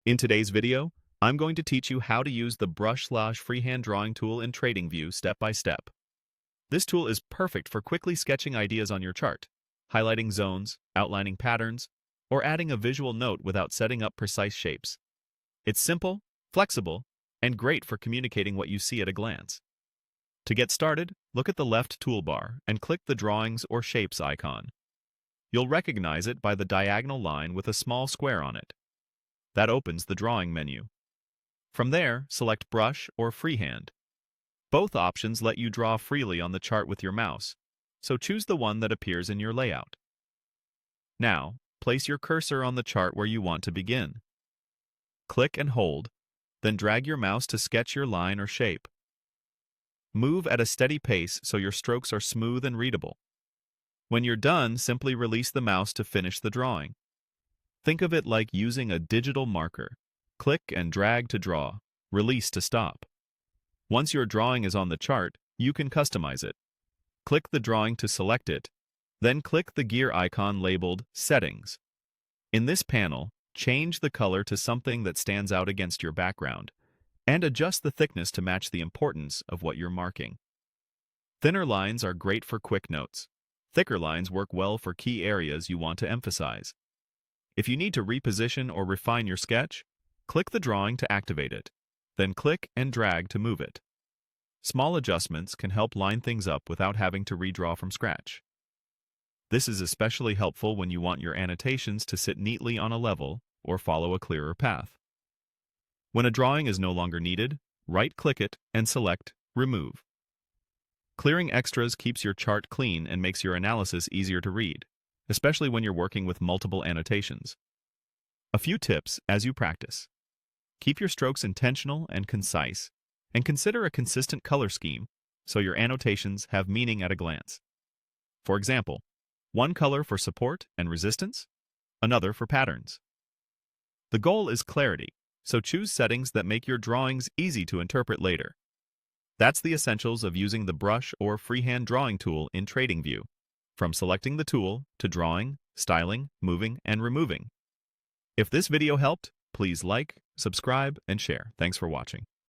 In today's video, I'm going to teach you how to use the brush/freehand drawing tool in TradingView step by step. This tool is perfect for quickly sketching ideas on your chart, highlighting zones, outlining patterns, or adding a visual note without setting up precise shapes. It's simple, flexible, and great for communicating what you see at a glance. To get started, look at the left toolbar and click the Drawings or Shapes icon. You'll recognize it by the diagonal line with a small square on it. That opens the Drawing menu. From there, select Brush or Freehand. Both options let you draw freely on the chart with your mouse, so choose the one that appears in your layout. Now, place your cursor on the chart where you want to begin. Click and hold, then drag your mouse to sketch your line or shape. Move at a steady pace so your strokes are smooth and readable. When you're done, simply release the mouse to finish the drawing. Think of it like using a digital marker. Click and drag to draw, release to stop. Once your drawing is on the chart, you can customize it. Click the drawing to select it, then click the gear icon labeled Settings. In this panel, change the color to something that stands out against your background, and adjust the thickness to match the importance of what you're marking. Thinner lines are great for quick notes. Thicker lines work well for key areas you want to emphasize. If you need to reposition or refine your sketch, click the drawing to activate it, then click and drag to move it. Small adjustments can help line things up without having to redraw from scratch. This is especially helpful when you want your annotations to sit neatly on a level or follow a clearer path. When a drawing is no longer needed, right-click it and select Remove. Clearing extras keeps your chart clean and makes your analysis easier to read, especially when you're working with multiple annotations. A few tips as you practice. Keep your strokes intentional and concise, and consider a consistent color scheme so your annotations have meaning at a glance. For example, one color for support and resistance, another for patterns. The goal is clarity, so choose settings that make your drawings easy to interpret later. That's the essentials of using the brush or freehand drawing tool in TradingView, from selecting the tool to drawing, styling, moving, and removing. If this video helped, please like, subscribe, and share. Thanks for watching.